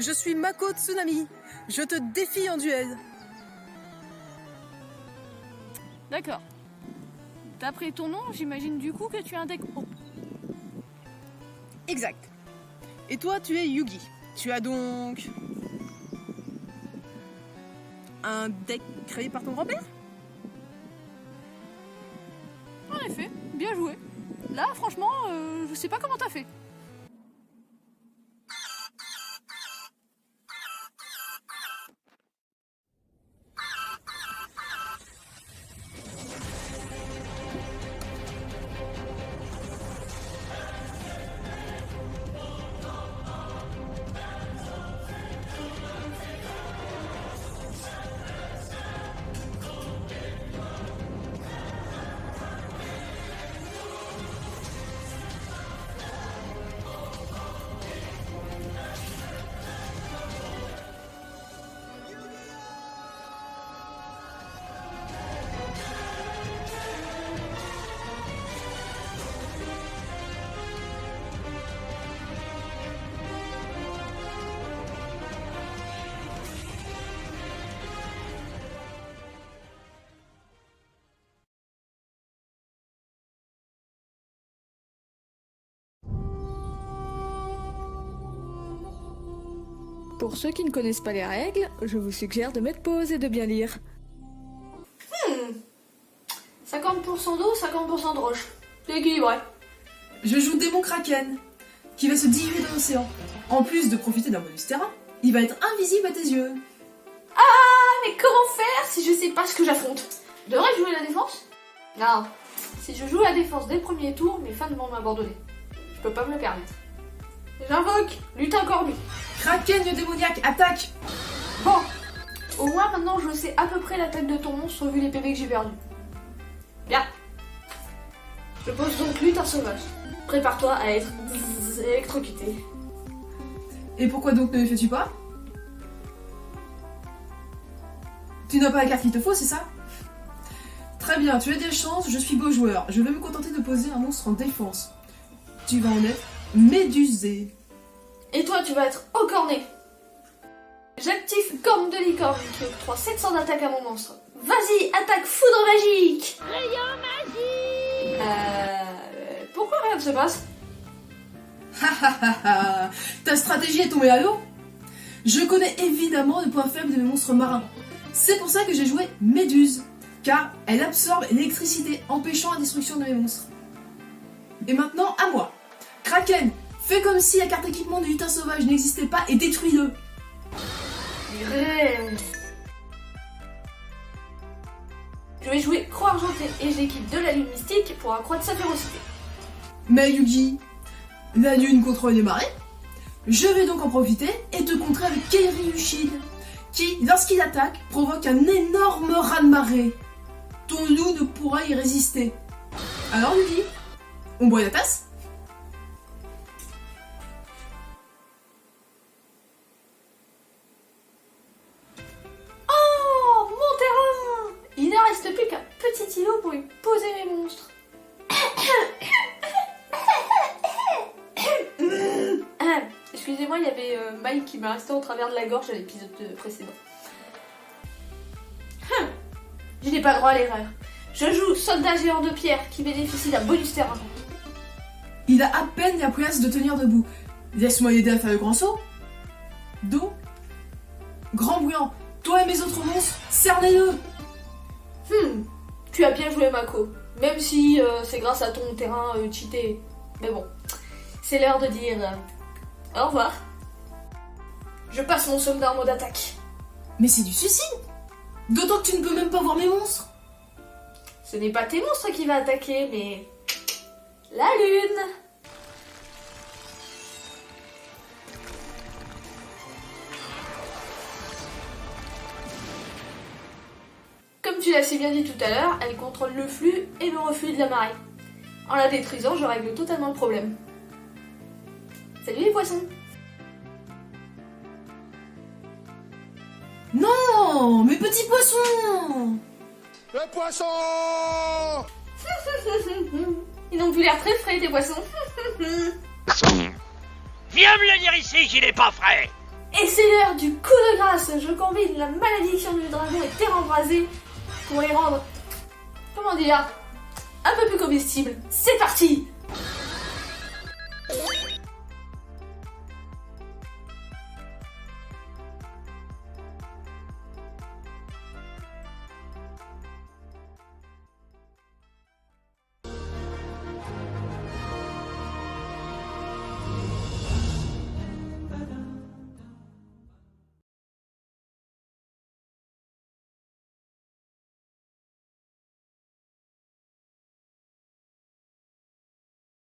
Je suis Mako Tsunami. Je te défie en duel. D'accord. D'après ton nom, j'imagine du coup que tu as un deck haut. Exact. Et toi, tu es Yugi. Tu as donc... un deck créé par ton grand-père? En effet, bien joué. Là, franchement, je sais pas comment t'as fait. Pour ceux qui ne connaissent pas les règles, je vous suggère de mettre pause et de bien lire. 50% d'eau, 50% de roche. C'est équilibré. Je joue Démon Kraken, qui va se diluer dans l'océan. En plus de profiter d'un bonus terrain, il va être invisible à tes yeux. Ah, mais comment faire si je sais pas ce que j'affronte? Je devrais jouer la défense? Non. Si je joue la défense dès le premier tour, mes fans vont m'abandonner. Je peux pas me le permettre. J'invoque lutin cornu. Kraken yeux démoniaque, attaque! Bon, au moins maintenant je sais à peu près l'attaque de ton monstre vu les PV que j'ai perdus. Bien. Je pose donc lutin sauvage. Prépare-toi à être électrocuté. Et pourquoi donc ne le fais-tu pas? Tu n'as pas la carte qu'il te faut, c'est ça? Très bien, tu as des chances, je suis beau joueur. Je vais me contenter de poser un monstre en défense. Tu vas en être médusé. Et toi tu vas être corné. J'active corne de licorne qui octroie 700 d'attaque à mon monstre. Vas-y, attaque foudre magique. Rayon magique. Pourquoi rien ne se passe? Ta stratégie est tombée à l'eau? Je connais évidemment le point faible de mes monstres marins. C'est pour ça que j'ai joué Méduse, car elle absorbe l'électricité, empêchant la destruction de mes monstres. Et maintenant, à moi. Kraken, fais comme si la carte équipement du lutin sauvage n'existait pas et détruis-le. Je vais jouer croix argentée et j'équipe de la lune mystique pour accroître sa férocité. Mais Yugi, la lune contrôle les marées. Je vais donc en profiter et te contrer avec Kairi qui, lorsqu'il attaque, provoque un énorme raz-de-marée. Ton loup ne pourra y résister. Alors Yugi, on boit la tasse? Oh, mon terrain! Il ne reste plus qu'un petit îlot pour y poser mes monstres. Excusez-moi, il y avait Mike qui m'a resté au travers de la gorge à l'épisode précédent. Je n'ai pas droit à l'erreur. Je joue soldat géant de pierre qui bénéficie d'un bonus terrain. Il a à peine la place de tenir debout. Laisse-moi l'aider à faire le grand saut. Dos. Grand bruyant, toi et mes autres monstres, cernez-le. Tu as bien joué Mako. Même si c'est grâce à ton terrain cheaté. Mais bon, c'est l'heure de dire au revoir. Je passe mon soldat en mode attaque. Mais c'est du suicide. D'autant que tu ne peux même pas voir mes monstres. Ce n'est pas tes monstres qui va attaquer, mais la lune. Comme tu l'as si bien dit tout à l'heure, elle contrôle le flux et le reflux de la marée. En la détruisant, je règle totalement le problème. Salut les poissons. Non, mes petits poissons. Le poisson! Ils n'ont plus l'air très frais, tes poissons. Viens me le dire ici qu'il est pas frais! Et c'est l'heure du coup de grâce. Je combine la malédiction du dragon et terre embrasée pour les rendre, comment dire, un peu plus comestibles. C'est parti!